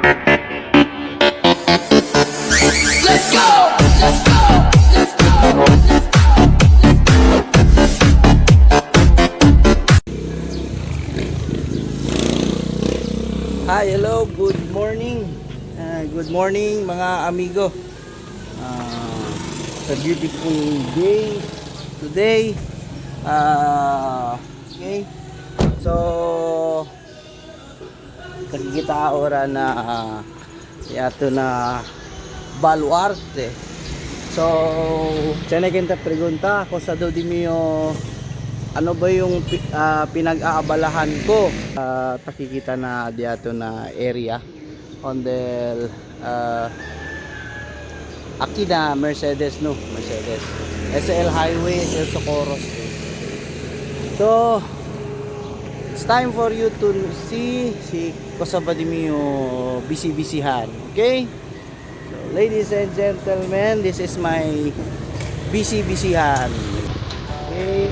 Let's go! Let's go! Let's go! Hi, hello, good morning. Good morning mga amigo. It's a beautiful day today. Okay. So nakikita ora na yato na baluarte. So, tiene que pregunta kung sa do di mio ano ba yung pinag-aabalahan ko. Takikita na diato na area on the aquí na Mercedes, no, Mercedes SL Highway, El Socorro Street. So it's time for you to see si cosa ba di mio bisi-bisihan. Okay, so ladies and gentlemen, this is my bisi-bisihan. Okay.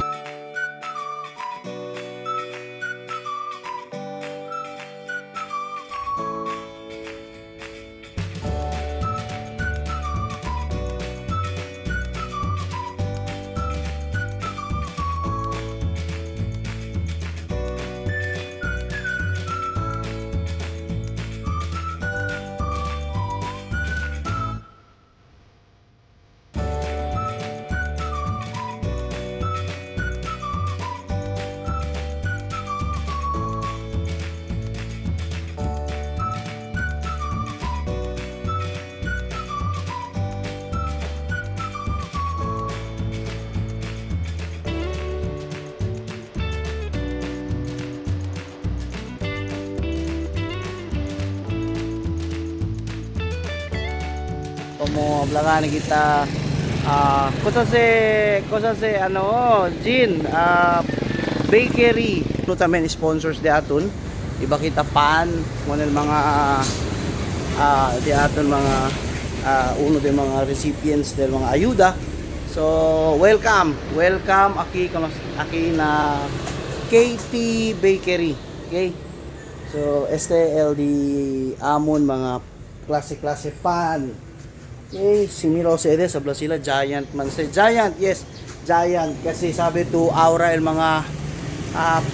Como hablagan kita cosa se ano Gin bakery no tamen sponsors de aton iba kita pan ngonel mga de aton mga uno de mga recipients del mga ayuda. So welcome aki na KT Bakery. Okay, so STL di amon mga klase pan. Okay, si Miro Sedes, sabla sila, giant man say. Giant, yes, giant. Kasi sabi to aura el mga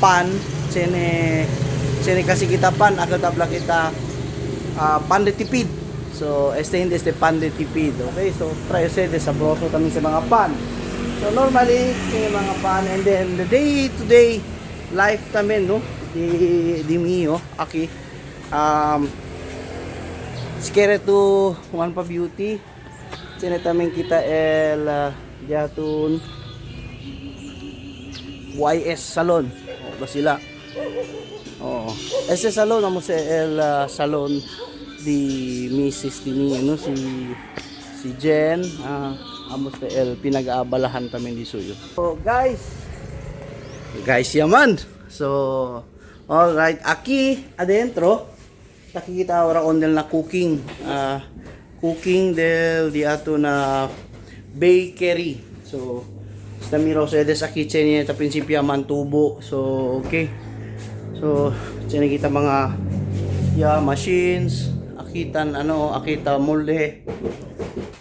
pan, sine kasi kita pan, agad tabla kita pan de tipid. So, hindi pan de tipid. Okay, so try Sedes, sabroso kami sa mga pan. So, normally, yung mga pan, and then the day to day life tamen, no, di mio, aki, Skere to One Pa Beauty. Sinetamin kita el diatun YS Salon. O ba sila? Oh, ese salon amo sa el salon di Mrs. Tini, no, si Jen, amo sa el pinag-aabalahan tamen di suyo. So guys yaman. So all right, aquí adentro nakikita ora on del na cooking del di ato na bakery. So sta miro sedes sa kitchen niya ta prinsipyo mantubo. So okay, so tiene kita mga machines akitan akita molde.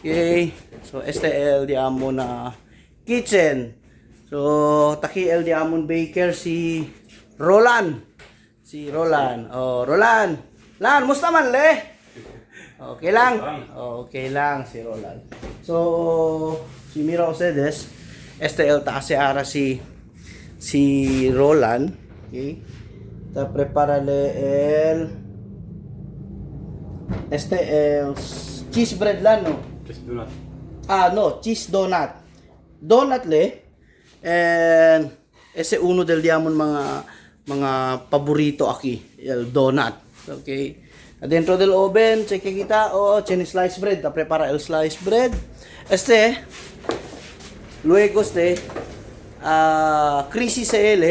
Okay, so STL di amo na kitchen. So taki el di amon baker si Roland. Oh, Roland. Lan, musta man le? Okay lang. Okay lang si Roland. So, si Miro Sedes, STL ta si ara si Roland. Okay. Ta preparale el STL cheese bread lan, no? Cheese donut. No, cheese donut. Donut le. And ese uno del diamond mga paborito aquí, el donut. Okay. Adentro del oven, check kita, tiene slice bread, ta prepara el slice bread. Luego crisis CL,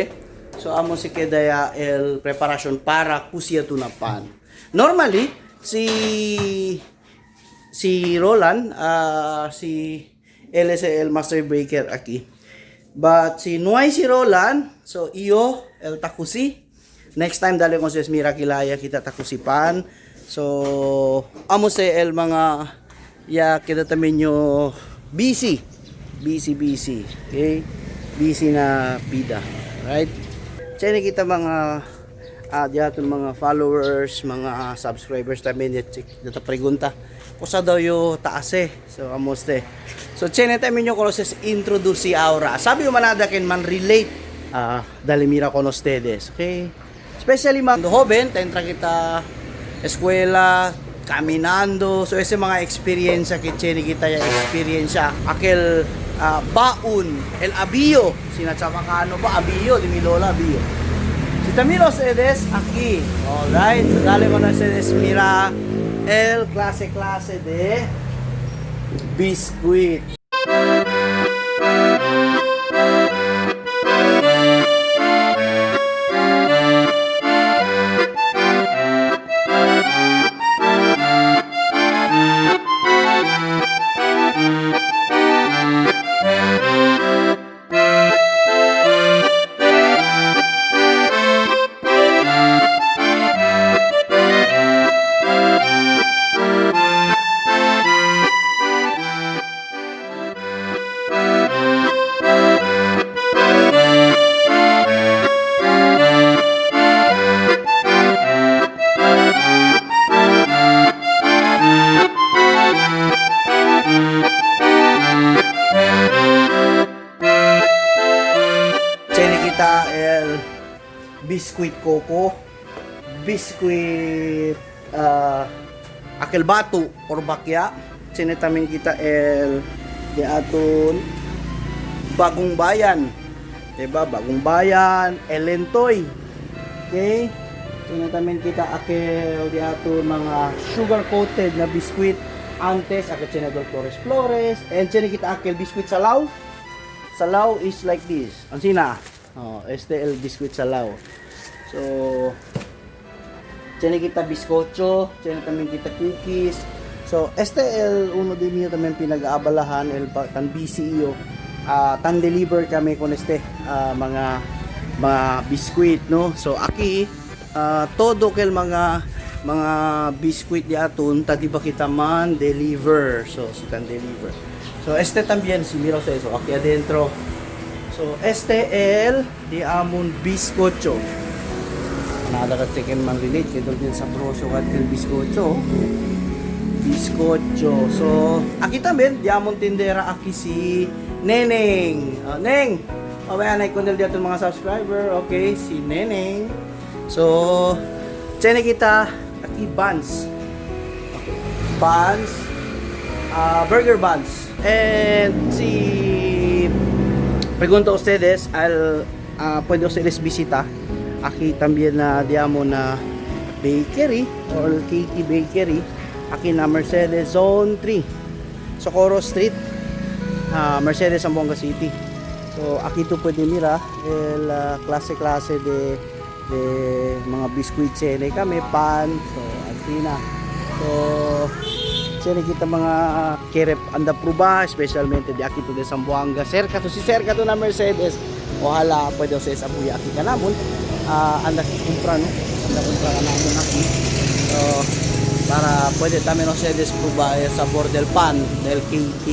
so amo se queda ya el preparación para kusia tuna pan. Normally, si Roland, si LSL Master Baker aquí. But si no hay si Roland, so iyo el takusi. Next time dali ko sa Mira Kilaya kita takusipan. So, amo sa el mga ya kita tamin nyo busy. Okay? Busy na pida. Right? Chene kita mga diaton mga followers, mga subscribers tamin dito pregunta. Kusa daw yo taase. So, amoste. So, chene tamin nyo konos introduce si Aura. Sabi yung manada ken man relate dali mira con ustedes. Okay? Especially mga joven, tentra kita eskwela, caminando. So, ese mga experience que chene kita ya experience aquel baon, el abillo. Sinachabacano ba? Abillo, di mi lola, abillo. Si también ustedes aquí. Alright, so dale con ustedes mira el clase de biscuit. El biscuit coco, biscuit aquel batu or bakya. Sinetamin kita el di aton bagong bayan, diba? Bagong bayan, el lentoy. Okay? Sinetamin kita aquel di aton mga sugar coated na biscuit antes aquel Senador Flores. And sine kita aquel biscuit salaw. Salaw is like this. Ansina. Este el biscuit salaw. So, tiene kita bizcocho, tiene también kita cookies. So, este el uno de niyo también pinag-aabalahan el tan busy iyo. Tan deliver kami con este mga biscuit, no? So, aquí todo kel mga biscuit di aton tadi ba kita man deliver. So, si tan deliver. So, este también si miro sa eso, aquí adentro. So, este el di amon bizcocho. Nada ka chicken man relate kay din sa broso at el bizcocho. Bizcocho. So, aki también di amon tindera aki si Neneng. Neng. Awayan ay kundel diaton mga subscriber. Okay, si Neneng. So, chene kita aki buns. Okay. Buns. Burger buns. And si pregunto ustedes, puede ustedes visita aquí también na diamo na bakery or KT Bakery aquí na Mercedes Zone 3 Socorro Street, Mercedes, Zamboanga City. So aquí tu pwede mira el klase de mga biscuit chene kami pan. So antina. So sini kita mga kerep anda pruba, especialmente di aquí to de Zamboanga. Cerca to na Mercedes. Ojalá pwede sa abuya aquí ka namon. Anda kumpra no. Anda kumpra ka namon aquí. So para pwede tamen Mercedes pruba sabor del pan del KT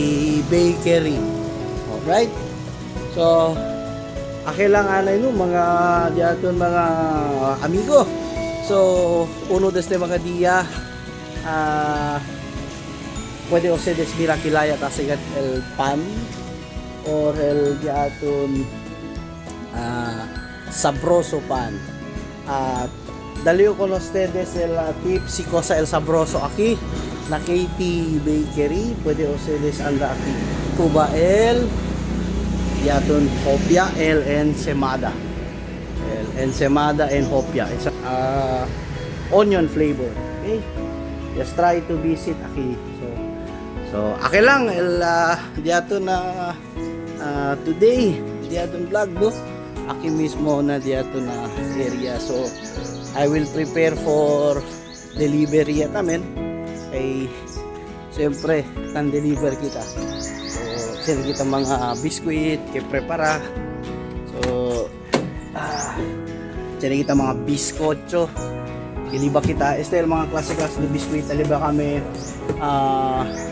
Bakery. Alright. So lang anay no mga diaton mga amigo. So uno de este mga dia puede ustedes mira kilaya tasigat el pan or el diaton sabroso pan. Daliyo con ustedes el tips cosa el sabroso aquí na KT Bakery. Puede ustedes anda aquí pruba el diaton hopia el ensemada and hopia. It's onion flavor. Okay, just try to visit aquí. So, okay lang el diato na today diato vlog no. Aki mismo na diato na area. So, I will prepare for delivery tamen. Ay siyempre tan deliver kita. So, sila kita mga biscuit kay prepara. So, sila kita mga bizcocho iliba kita este mga klase-klase de biskuit taliba kami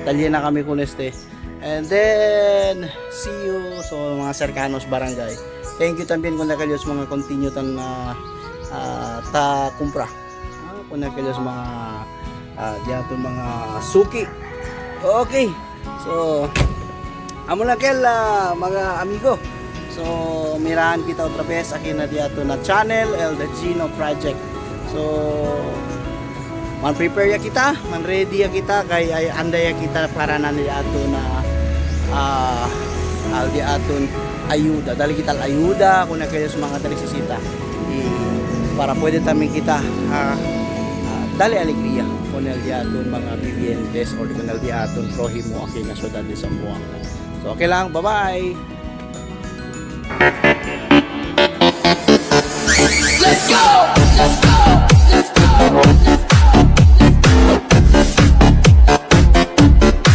talye na kami kun este. And then see you so mga Cercanos barangay. Thank you también kung nakalyos mga continue tan ta kumpra. Kung nakalyos mga diaton mga suki. Okay. So amo na kel mga amigo. So mirahan kita otra vez akin na diato na channel El Gino Project. So man prepare ya kita, man ready ya kita kay ay anday ya kita para na diato na al diaton ayuda. Dali kita ayuda kung na kayo sa mga tarisisita. Para pwede tamin kita dali alegria kung el diaton mga vivientes or kung el diaton prohimo akin na syudad de Zamboanga. So okay lang, bye-bye. Let's go! Let's go!